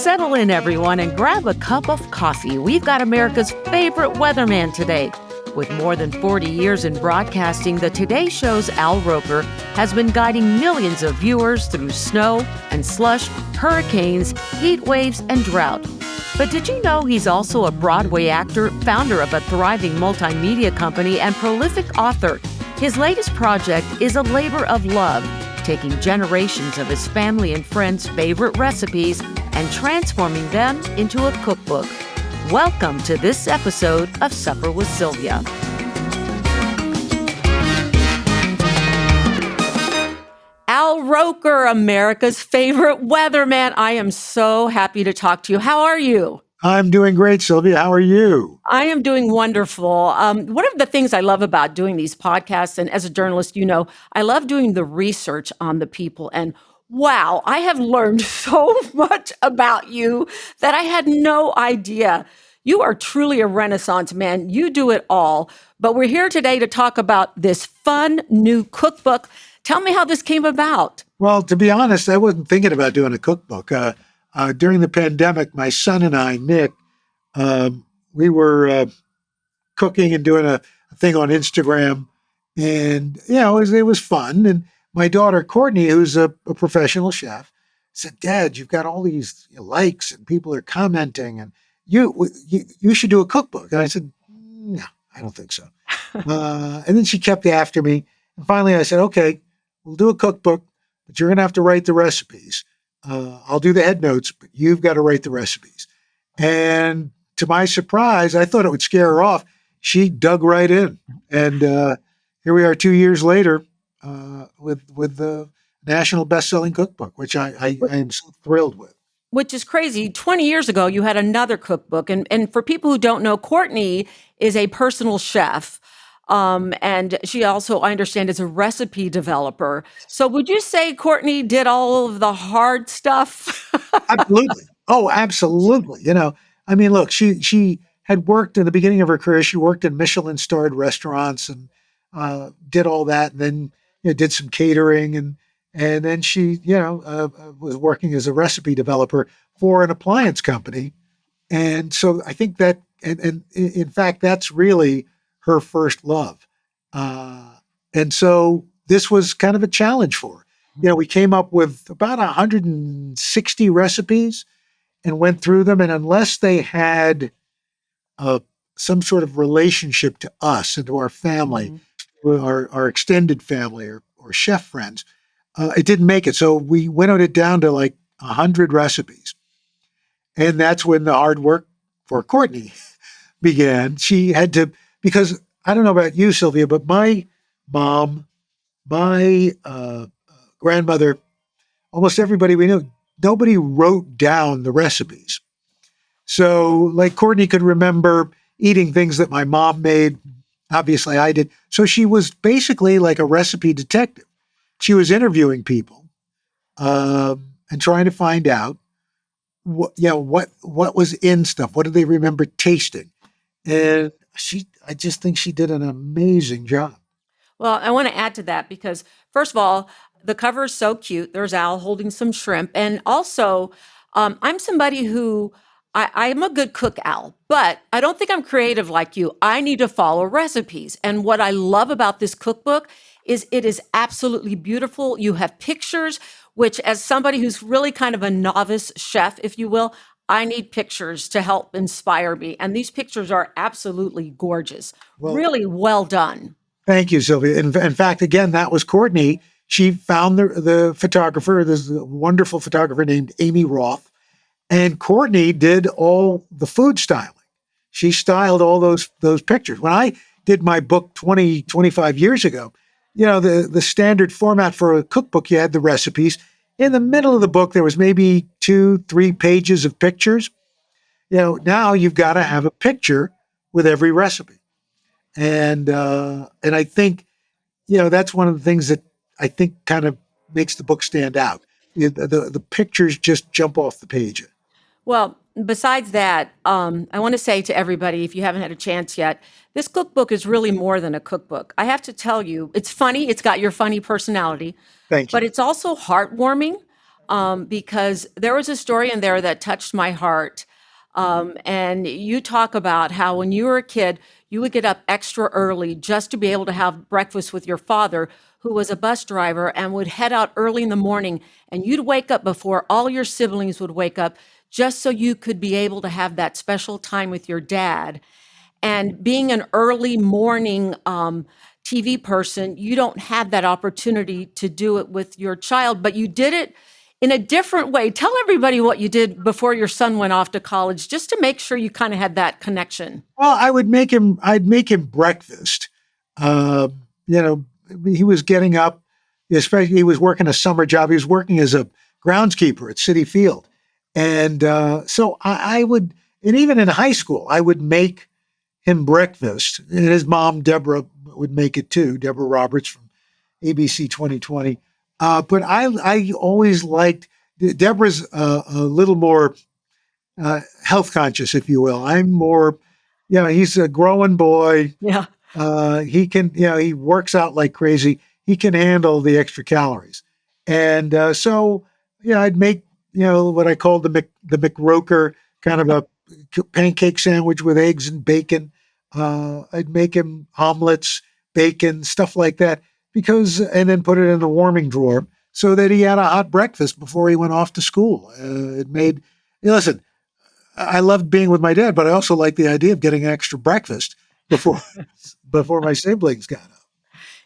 Settle in, everyone, and grab a cup of coffee. We've got America's favorite weatherman today. With more than 40 years in broadcasting, the Today Show's Al Roker has been guiding millions of viewers through snow and slush, hurricanes, heat waves, and drought. But did you know he's also a Broadway actor, founder of a thriving multimedia company, and prolific author? His latest project is a labor of love, taking generations of his family and friends' favorite recipes and transforming them into a cookbook. Welcome to this episode of Supper with Sylvia. Al Roker, America's favorite weatherman. I am so happy to talk to you. How are you? I'm doing great, Sylvia. How are you? I am doing wonderful. One of the things I love about doing these podcasts, and as a journalist, I love doing the research on the people. And wow, I have learned so much about you that I had no idea. You are truly a Renaissance man. You do it all. But we're here today to talk about this fun new cookbook. Tell me how this came about. Well, to be honest, I wasn't thinking about doing a cookbook. During the pandemic, my son and I, Nick, we were cooking and doing a thing on Instagram. And, it was fun. And my daughter, Courtney, who's a professional chef, said, "Dad, you've got all these likes and people are commenting, and you should do a cookbook." And I said, "No, I don't think so." And then she kept after me. And finally, I said, "Okay, we'll do a cookbook, but you're going to have to write the recipes. I'll do the head notes, but you've got to write the recipes." And to my surprise, I thought it would scare her off. She dug right in. And here we are 2 years later with the national best-selling cookbook, which I am so thrilled with. Which is crazy. 20 years ago, you had another cookbook. And for people who don't know, Courtney is a personal chef. And she also, I understand, is a recipe developer. So would you say Courtney did all of the hard stuff? Absolutely. Oh, absolutely. Look, she had worked in the beginning of her career. She worked in Michelin-starred restaurants and did all that, and then did some catering, and then she was working as a recipe developer for an appliance company. And so I think that, and in fact, that's really her first love. And so this was kind of a challenge for her. We came up with about 160 recipes and went through them. And unless they had some sort of relationship to us and to our family, our extended family or chef friends, it didn't make it. So we winnowed it down to like 100 recipes. And that's when the hard work for Courtney began. She had to, because I don't know about you, Sylvia, but my mom, my grandmother, almost everybody we knew, nobody wrote down the recipes. So like Courtney could remember eating things that my mom made. Obviously I did. So she was basically like a recipe detective. She was interviewing people and trying to find out what was in stuff. What did they remember tasting? And I just think she did an amazing job. Well, I want to add to that because, first of all, the cover is so cute. There's Al holding some shrimp. And also, I'm somebody who, I'm a good cook, Al, but I don't think I'm creative like you. I need to follow recipes. And what I love about this cookbook is it is absolutely beautiful. You have pictures, which as somebody who's really kind of a novice chef, if you will, I need pictures to help inspire me. And these pictures are absolutely gorgeous. Really well done. Thank you, Sylvia. In fact, again, that was Courtney. She found the photographer, this wonderful photographer named Amy Roth. And Courtney did all the food styling. She styled all those pictures. When I did my book 25 years ago, the standard format for a cookbook, you had the recipes. In the middle of the book, there was maybe 2-3 pages of pictures. Now you've got to have a picture with every recipe. And I think, that's one of the things that I think kind of makes the book stand out. The pictures just jump off the page. Well, besides that, I want to say to everybody, if you haven't had a chance yet, this cookbook is really more than a cookbook. I have to tell you, it's funny. It's got your funny personality. Thank you. But it's also heartwarming. because there was a story in there that touched my heart. And you talk about how when you were a kid, you would get up extra early just to be able to have breakfast with your father, who was a bus driver, and would head out early in the morning. And you'd wake up before all your siblings would wake up just so you could be able to have that special time with your dad. And being an early morning TV person, you don't have that opportunity to do it with your child, but you did it in a different way. Tell everybody what you did before your son went off to college, just to make sure you kind of had that connection. Well, I'd make him breakfast. Uh, you know, he was getting up, especially he was working a summer job. He was working as a groundskeeper at City Field. And so I would, and even in high school, I would make him breakfast. And his mom, Deborah, would make it too, Deborah Roberts from ABC 2020. But I always liked, Deborah's a little more health conscious, if you will. I'm more, he's a growing boy. Yeah. He can, he works out like crazy. He can handle the extra calories. And so, I'd make, what I called the McRoker, kind of a pancake sandwich with eggs and bacon. I'd make him omelets, bacon, stuff like that, and then put it in the warming drawer so that he had a hot breakfast before he went off to school. It made, listen, I loved being with my dad, but I also liked the idea of getting an extra breakfast before before my siblings got up.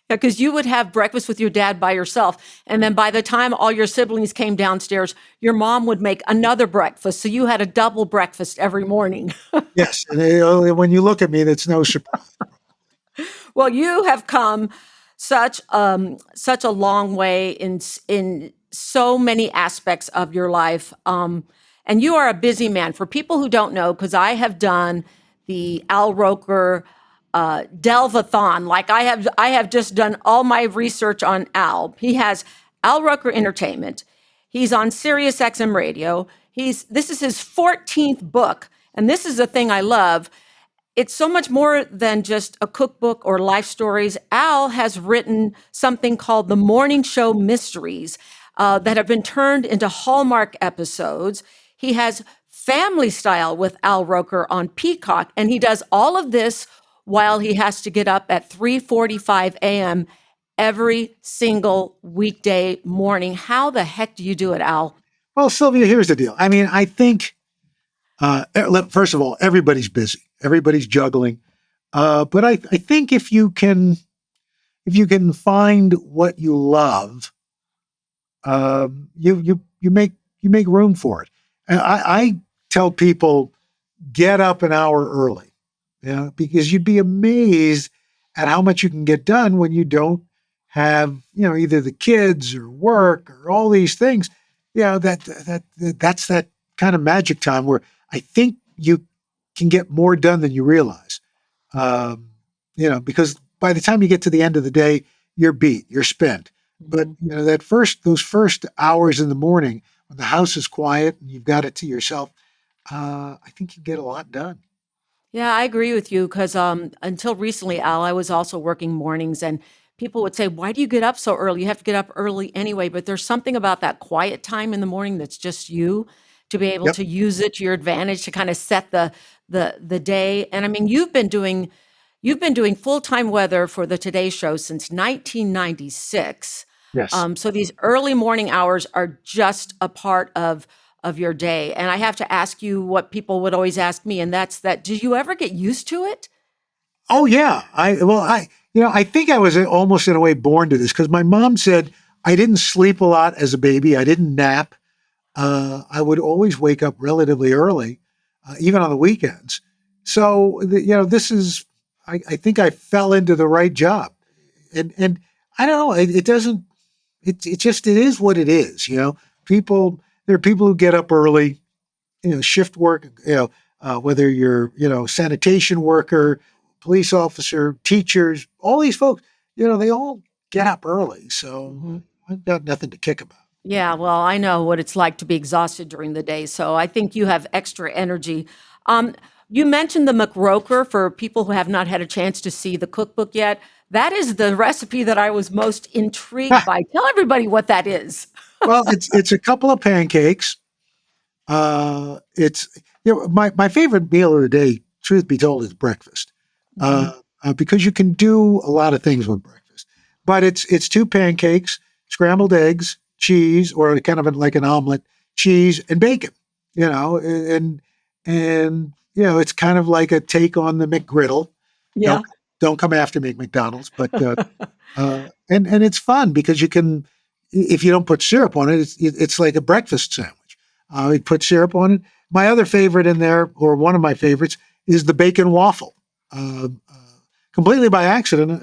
Yeah, because you would have breakfast with your dad by yourself. And then by the time all your siblings came downstairs, your mom would make another breakfast. So you had a double breakfast every morning. Yes, and when you look at me, that's no surprise. Well, you have come such a long way in so many aspects of your life, and you are a busy man. For people who don't know, because I have done the Al Roker Delvathon. Like I have just done all my research on Al. He has Al Roker Entertainment. He's on Sirius XM Radio. This is his 14th book, and this is the thing I love. It's so much more than just a cookbook or life stories. Al has written something called the Morning Show Mysteries that have been turned into Hallmark episodes. He has Family Style with Al Roker on Peacock, and he does all of this while he has to get up at 3:45 a.m. every single weekday morning. How the heck do you do it, Al? Well, Sylvia, here's the deal. I mean, I think, first of all, everybody's busy. Everybody's juggling. But I think if you can find what you love, you make room for it. And I tell people, get up an hour early, because you'd be amazed at how much you can get done when you don't have, either the kids or work or all these things. That's that kind of magic time where I think you can get more done than you realize. Because by the time you get to the end of the day, you're beat, you're spent. But those first hours in the morning when the house is quiet and you've got it to yourself, I think you get a lot done. Yeah, I agree with you because until recently, Al, I was also working mornings, and people would say, "Why do you get up so early? You have to get up early anyway." But there's something about that quiet time in the morning that's just you to be able Yep. to use it to your advantage to kind of set the day. And I mean, you've been doing full-time weather for the Today Show since 1996. Yes. So these early morning hours are just a part of your day. And I have to ask you what people would always ask me, and that's that, did you ever get used to it? Oh yeah. I think I was almost in a way born to this because my mom said I didn't sleep a lot as a baby. I didn't nap. I would always wake up relatively early, even on the weekends. So, this is, I think I fell into the right job. And I don't know, it doesn't, it is what it is. There are people who get up early, shift work, whether you're, sanitation worker, police officer, teachers, all these folks, they all get up early. So Mhm. I've got nothing to kick about. Yeah, well, I know what it's like to be exhausted during the day, so I think you have extra energy. Um, you mentioned the McRoker for people who have not had a chance to see the cookbook yet. That is the recipe that I was most intrigued by. Tell everybody what that is. Well, it's a couple of pancakes. It's my favorite meal of the day. Truth be told, is breakfast, because you can do a lot of things with breakfast. But it's two pancakes, scrambled eggs, cheese, or kind of like an omelet, cheese and bacon. And it's kind of like a take on the McGriddle. Yeah. Don't come after me, McDonald's, but and it's fun because you can, if you don't put syrup on it, it's like a breakfast sandwich. We put syrup on it. My other favorite in there, or one of my favorites, is the bacon waffle. Completely by accident,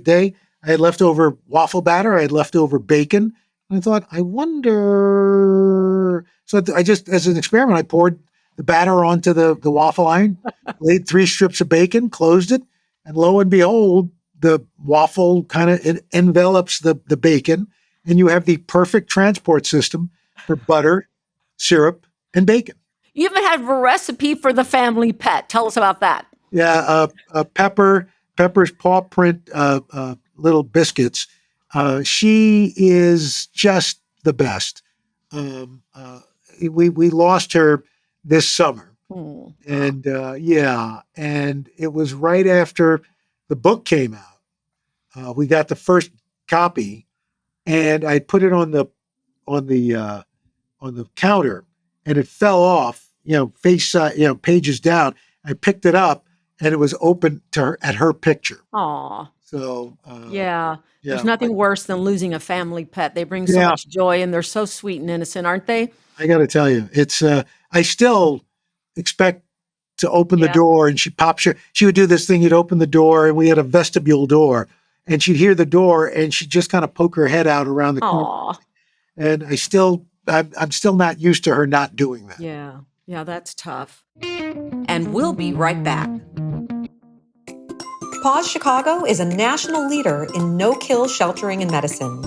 day I had leftover waffle batter, I had leftover bacon, and I thought, I wonder. So I just, as an experiment, I poured the batter onto the waffle iron, laid 3 strips of bacon, closed it, and lo and behold, the waffle kind of envelops the bacon, and you have the perfect transport system for butter, syrup, and bacon. You even have a recipe for the family pet. Tell us about that. Yeah, Pepper's paw print little biscuits. She is just the best. We lost her this summer, and and it was right after the book came out. We got the first copy, and I put it on the counter, and it fell off. Face side, pages down. I picked it up, and it was open to her at her picture. Aw. So Yeah. There's nothing worse than losing a family pet. They bring so much joy, and they're so sweet and innocent, aren't they? I got to tell you, it's. I still expect to open the door, and she would do this thing. You'd open the door, and we had a vestibule door, and she'd hear the door, and she'd just kind of poke her head out around the corner. And I'm still not used to her not doing that. Yeah, that's tough. And we'll be right back. Paws Chicago is a national leader in no-kill sheltering and medicine.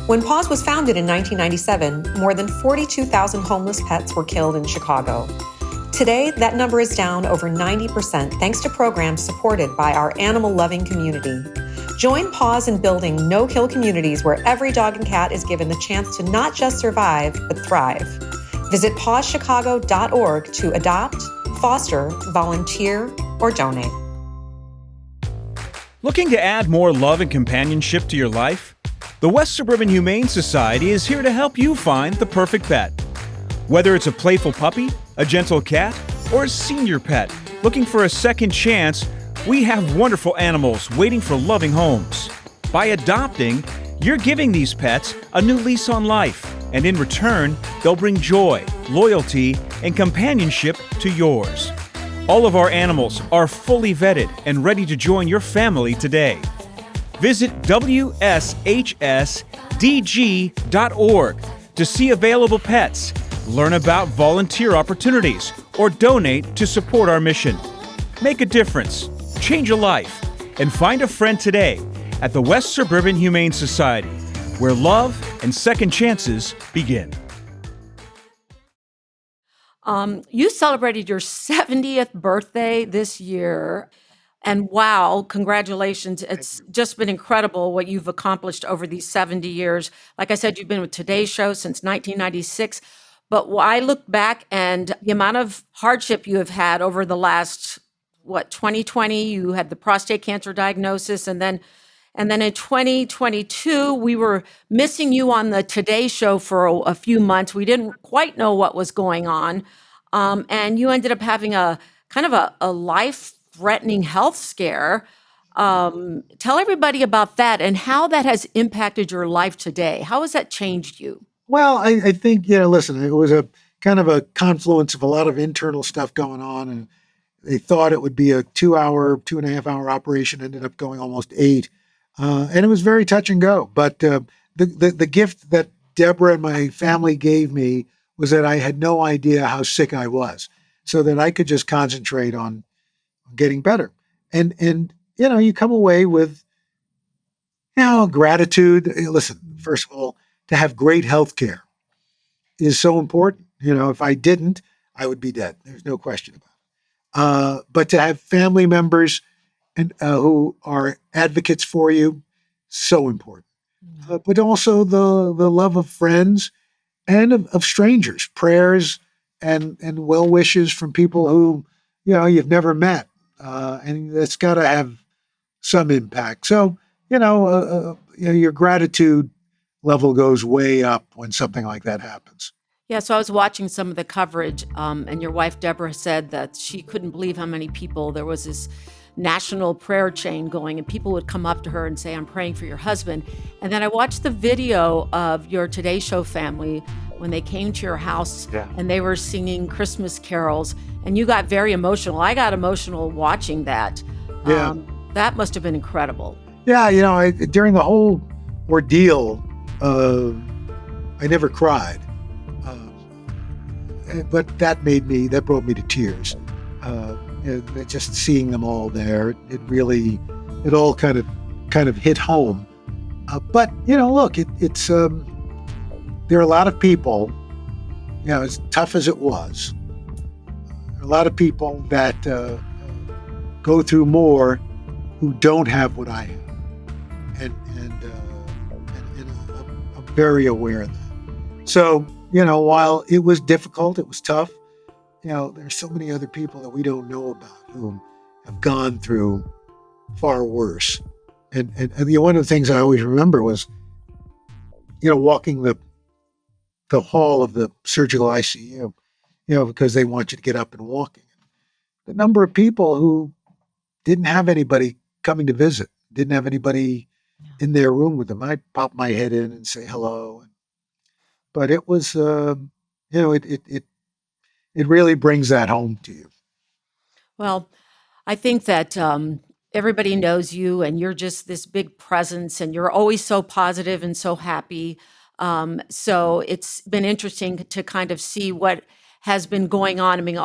When Paws was founded in 1997, more than 42,000 homeless pets were killed in Chicago. Today, that number is down over 90% thanks to programs supported by our animal-loving community. Join Paws in building no-kill communities where every dog and cat is given the chance to not just survive, but thrive. Visit pawschicago.org to adopt, foster, volunteer, or donate. Looking to add more love and companionship to your life? The West Suburban Humane Society is here to help you find the perfect pet. Whether it's a playful puppy, a gentle cat, or a senior pet looking for a second chance, we have wonderful animals waiting for loving homes. By adopting, you're giving these pets a new lease on life, and in return, they'll bring joy, loyalty, and companionship to yours. All of our animals are fully vetted and ready to join your family today. Visit wshsdg.org to see available pets, learn about volunteer opportunities, or donate to support our mission. Make a difference, change a life, and find a friend today at the West Suburban Humane Society, where love and second chances begin. You celebrated your 70th birthday this year. And wow, congratulations. It's just been incredible what you've accomplished over these 70 years. Like I said, you've been with Today's Show since 1996. But I look back and the amount of hardship you have had over the last, 2020, you had the prostate cancer diagnosis. And then in 2022, we were missing you on the Today Show for a few months. We didn't quite know what was going on. And you ended up having a kind of a life-threatening health scare. Tell everybody about that and how that has impacted your life today. How has that changed you? Well, I think, listen, it was a kind of a confluence of a lot of internal stuff going on. And they thought it would be a 2.5 hour operation, ended up going almost 8. And it was very touch and go. But the gift that Deborah and my family gave me was that I had no idea how sick I was, so that I could just concentrate on getting better. And you come away with gratitude. Listen, first of all, to have great health care is so important. If I didn't, I would be dead. There's no question about it. But to have family members and who are advocates for you, so important. But also the love of friends and of strangers, prayers and well wishes from people who you've never met, and that's got to have some impact. So your gratitude level goes way up when something like that happens. Yeah, so I was watching some of the coverage, and your wife Deborah said that she couldn't believe how many people there was this national prayer chain going, and people would come up to her and say, "I'm praying for your husband." And then I watched the video of your Today Show family when they came to your house and they were singing Christmas carols, and you got very emotional. I got emotional watching that. Yeah. That must have been incredible. Yeah, during the whole ordeal, I never cried. But that brought me to tears. Just seeing them all there, it all kind of hit home. But look, it's there are a lot of people, as tough as it was, a lot of people that go through more who don't have what I have, and I'm very aware of that. So. While it was difficult, it was tough, there's so many other people that we don't know about who have gone through far worse. And one of the things I always remember was, walking the hall of the surgical ICU, because they want you to get up and walk. The number of people who didn't have anybody coming to visit, didn't have anybody in their room with them. I'd pop my head in and say hello. But it was, it really brings that home to you. Well, I think that everybody knows you, and you're just this big presence, and you're always so positive and so happy. So it's been interesting to kind of see what has been going on. I mean,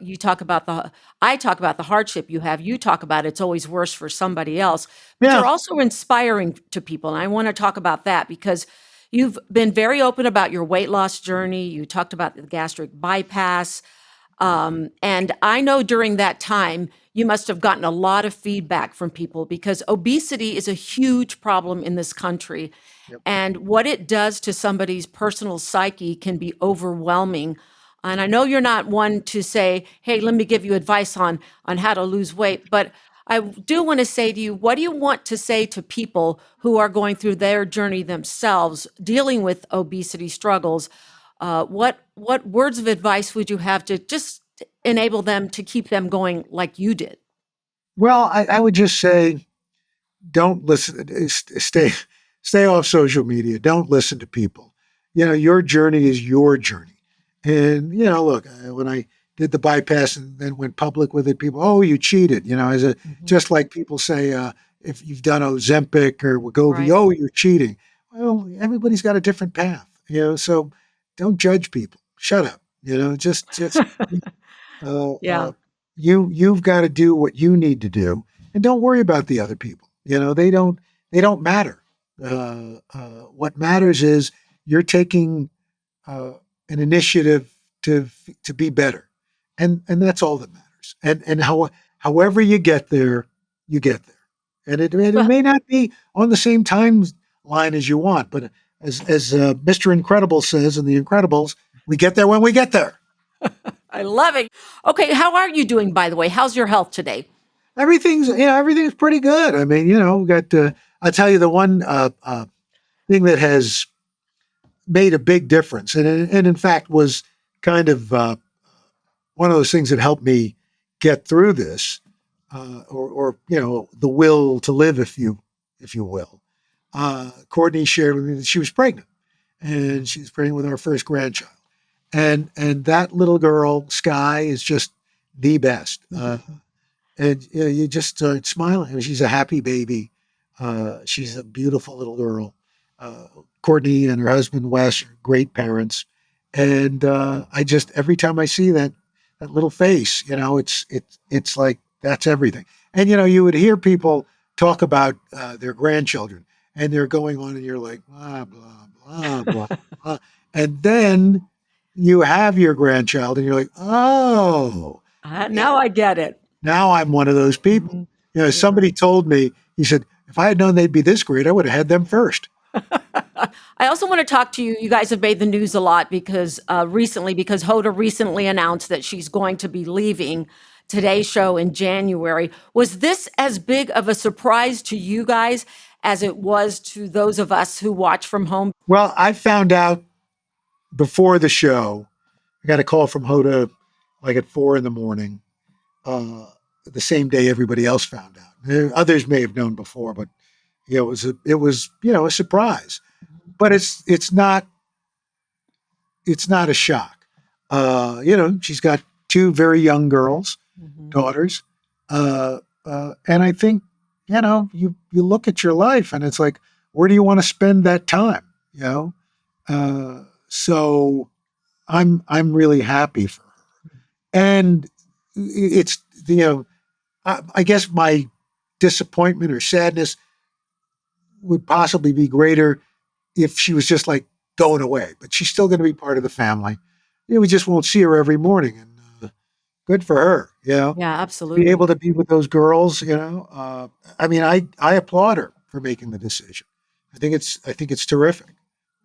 you talk about I talk about the hardship you have. You talk about it's always worse for somebody else, but you're also inspiring to people, and I want to talk about that because you've been very open about your weight loss journey. You talked about the gastric bypass. And I know during that time, you must have gotten a lot of feedback from people because obesity is a huge problem in this country. Yep. And what it does to somebody's personal psyche can be overwhelming. And I know you're not one to say, hey, let me give you advice on how to lose weight. But I do want to say to you, what do you want to say to people who are going through their journey themselves, dealing with obesity struggles? What words of advice would you have to just enable them to keep them going like you did? Well, I would just say, don't listen. Stay off social media. Don't listen to people. Your journey is your journey. And look, when I did the bypass and then went public with it, people, oh, you cheated. Just like people say, if you've done Ozempic or Wegovy, right. Oh, you're cheating. Well, everybody's got a different path. So don't judge people. Shut up. Just you've got to do what you need to do, and don't worry about the other people. They don't matter. What matters is you're taking an initiative to be better, and that's all that matters. And however you get there, you get there, and it may not be on the same timeline as you want, but as Mr. Incredible says in The Incredibles, we get there when we get there. I love it. Okay, how are you doing, by the way? How's your health today? Everything's pretty good. I mean, we got. I'll tell you the one thing that has made a big difference, and in fact was kind of one of those things that helped me get through this, or the will to live, if you will. Courtney shared with me that she was pregnant, and she's pregnant with our first grandchild, and that little girl, Sky, is just the best. And you just start smiling. I mean, she's a happy baby. She's a beautiful little girl. Courtney and her husband Wes are great parents, and I just every time I see that little face, it's like that's everything. And you would hear people talk about their grandchildren, and they're going on, and you're like blah blah blah blah blah, and then you have your grandchild, and you're like, oh, now I get it. Now I'm one of those people. Somebody told me, he said, if I had known they'd be this great, I would have had them first. I also want to talk to you. You guys have made the news a lot because recently, because Hoda recently announced that she's going to be leaving Today's Show in January. Was this as big of a surprise to you guys as it was to those of us who watch from home? Well, I found out before the show. I got a call from Hoda like at 4 a.m, uh, the same day everybody else found out. Others may have known before, but it was a surprise. But it's not a shock. She's got two very young girls, Mhm. daughters, and I think you look at your life and it's like, where do you want to spend that time? So I'm really happy for her, and it's I guess my disappointment or sadness would possibly be greater if she was just like going away, but she's still going to be part of the family. We just won't see her every morning, and good for her. Yeah, To be absolutely. able to be with those girls. I mean, I applaud her for making the decision. I think it's terrific.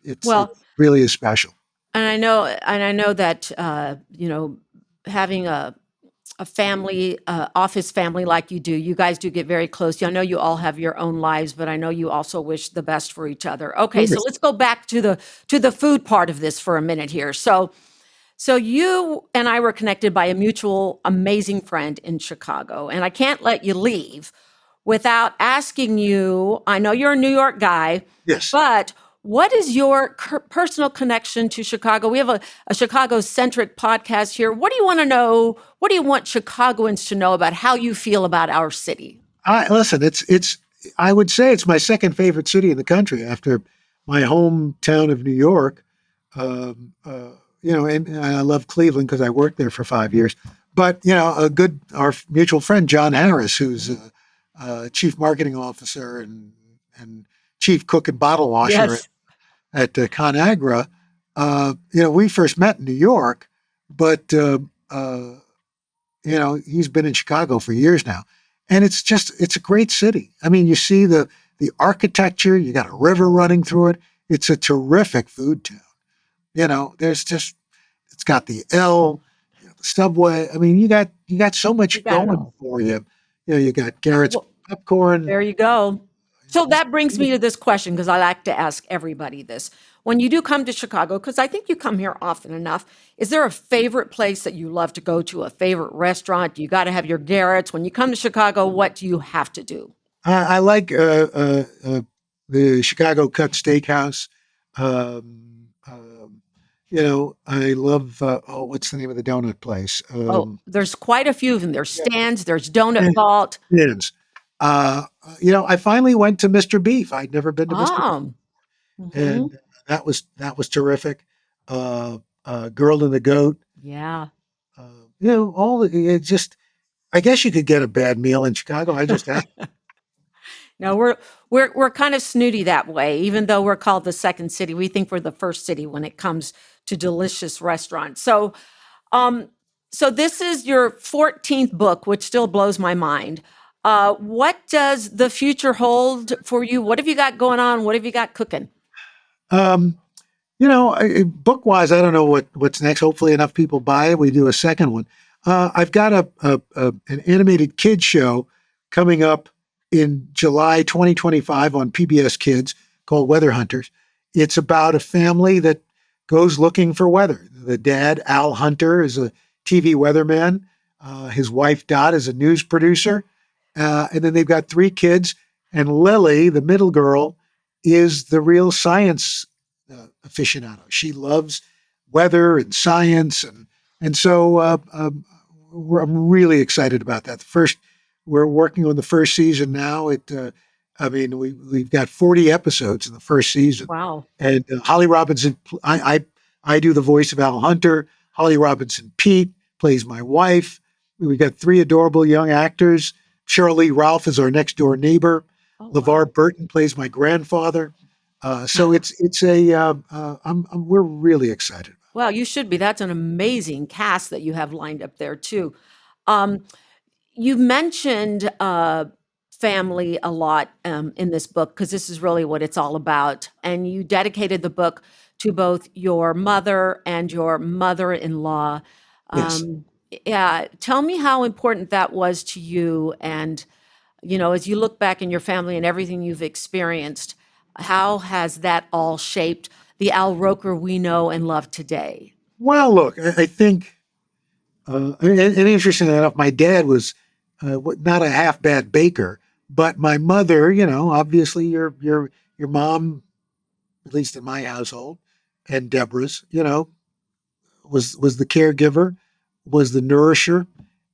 It Well, really is special. and I know that having a family, office family like you do, you guys do get very close. I know you all have your own lives, but I know you also wish the best for each other. Okay, so let's go back to the food part of this for a minute here. So you and I were connected by a mutual amazing friend in Chicago, and I can't let you leave without asking you. I know you're a New York guy, Yes. but what is your personal connection to Chicago? We have a Chicago centric podcast here. What do you want to know? What do you want Chicagoans to know about how you feel about our city? I listen. It's. I would say it's my second favorite city in the country after my hometown of New York. Um, uh, and I love Cleveland because I worked there for 5 years. But our mutual friend John Harris, who's a chief marketing officer and chief cook and bottle washer Yes. at ConAgra. We first met in New York, but uh, he's been in Chicago for years now, and it's a great city. I mean, you see the architecture. You got a river running through it. It's a terrific food town. There's just it's got the L, the subway. I mean, you got so You much got it going all. for you. You got Garrett's Well, popcorn. there you go. So that brings me to this question because I like to ask everybody this. When you do come to Chicago, because I think you come here often enough, is there a favorite place that you love to go to, a favorite restaurant? You got to have your Garrett's. When you come to Chicago, what do you have to do? I like the Chicago Cut Steakhouse. I love what's the name of the donut place? Oh, there's quite a few of them. There's Yeah, Stan's, there's Donut yeah, Vault. Yins. I finally went to Mr. Beef. I'd never been to Mr. Beef, Oh, hmm, and that was terrific. Girl and the Goat. yeah. All it just. I guess you could get a bad meal in Chicago. I just had. No, we're kind of snooty that way. Even though we're called the second city, we think we're the first city when it comes to delicious restaurants. Um, so this is your 14th book, which still blows my mind. What does the future hold for you? What have you got going on? What have you got cooking? Um, book wise, I don't know what's next. Hopefully, enough people buy it. We do a second one. I've got an animated kids show coming up in July 2025 on PBS Kids called Weather Hunters. It's about a family that goes looking for weather. The dad, Al Hunter, is a TV weatherman. His wife, Dot, is a news producer. And then they've got three kids. And Lily, the middle girl, is the real science aficionado. She loves weather and science, and so I'm really excited about that. We're working on the first season now. I mean, we've got 40 episodes in the first season, Wow. and Holly Robinson. I do the voice of Al Hunter. Holly Robinson Pete plays my wife. We've got three adorable young actors. Cheryl Lee Ralph is our next door neighbor. Oh, wow. LeVar Burton plays my grandfather. So it's a we're really excited. Well, you should be. That's an amazing cast that you have lined up there too. Um, you mentioned family a lot in this book because this is really what it's all about. And you dedicated the book to both your mother and your mother-in-law. Yes. Yeah, tell me how important that was to you. And, as you look back in your family and everything you've experienced, how has that all shaped the Al Roker we know and love today? Well, look, I think, and interestingly enough, my dad was not a half bad baker, but my mother, obviously your mom, at least in my household, and Deborah's, was the caregiver, was the nourisher.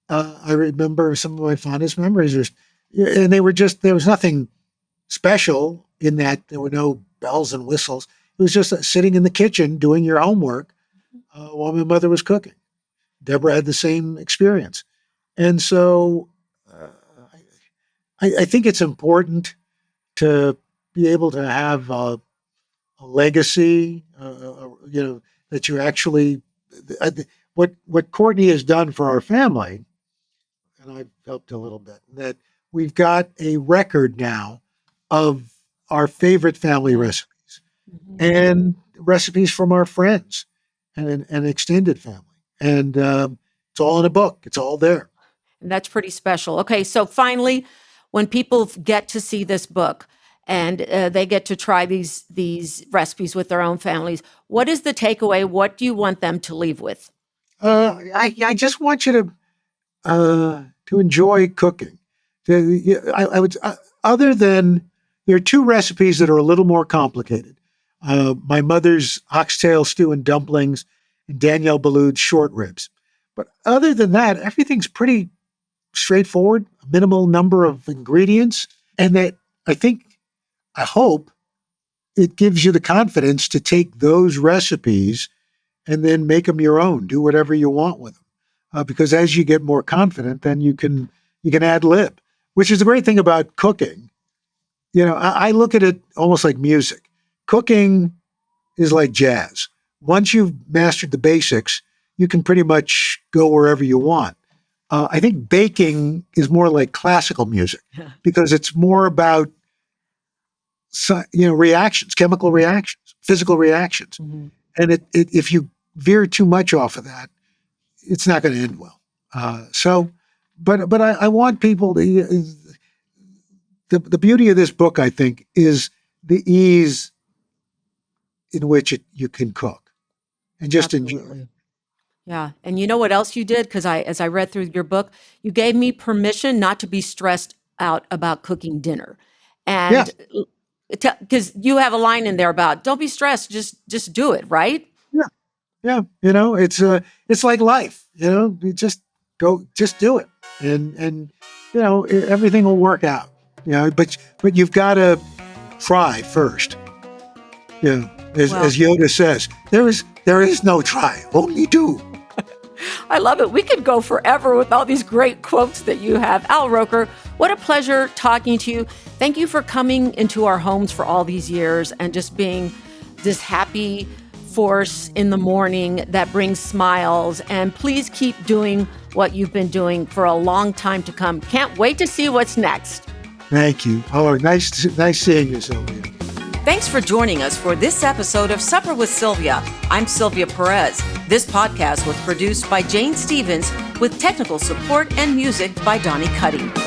I remember some of my fondest memories, and there was nothing special in that. There were no bells and whistles. It was just sitting in the kitchen doing your homework while my mother was cooking. Deborah had the same experience. And so I think it's important to be able to have a legacy, that you actually, what Courtney has done for our family, and I've helped a little bit, that we've got a record now of our favorite family recipes and recipes from our friends and extended family. And it's all in a book. It's all there. And that's pretty special. Okay, so finally, when people get to see this book and they get to try these recipes with their own families, what is the takeaway? What do you want them to leave with? I just want you to enjoy cooking. I would, other than there are two recipes that are a little more complicated. My mother's oxtail stew and dumplings, and Danielle Ballew's short ribs. But other than that, everything's pretty straightforward, a minimal number of ingredients, and that I hope it gives you the confidence to take those recipes and then make them your own. Do whatever you want with them, because as you get more confident, then you can ad lib, which is the great thing about cooking. I look at it almost like music. Cooking is like jazz. Once you've mastered the basics, you can pretty much go wherever you want. I think baking is more like classical music because it's more about reactions, chemical reactions, physical reactions, and if you veer too much off of that, it's not going to end well. But I want people to. The beauty of this book, I think, is the ease in which you can cook and just enjoy. Yeah. And you know what else you did? Because as I read through your book, you gave me permission not to be stressed out about cooking dinner. And because you have a line in there about don't be stressed, just do it, right? Yeah. It's like life. You just do it, and everything will work out. But you've got to try first. As Yoda says, there is no try, only do. I love it. We could go forever with all these great quotes that you have. Al Roker, what a pleasure talking to you. Thank you for coming into our homes for all these years and just being this happy force in the morning that brings smiles. And please keep doing what you've been doing for a long time to come. Can't wait to see what's next. Thank you. Oh, nice seeing you, Sylvia. Thanks for joining us for this episode of Supper with Sylvia. I'm Sylvia Perez. This podcast was produced by Jane Stevens with technical support and music by Donnie Cuddy.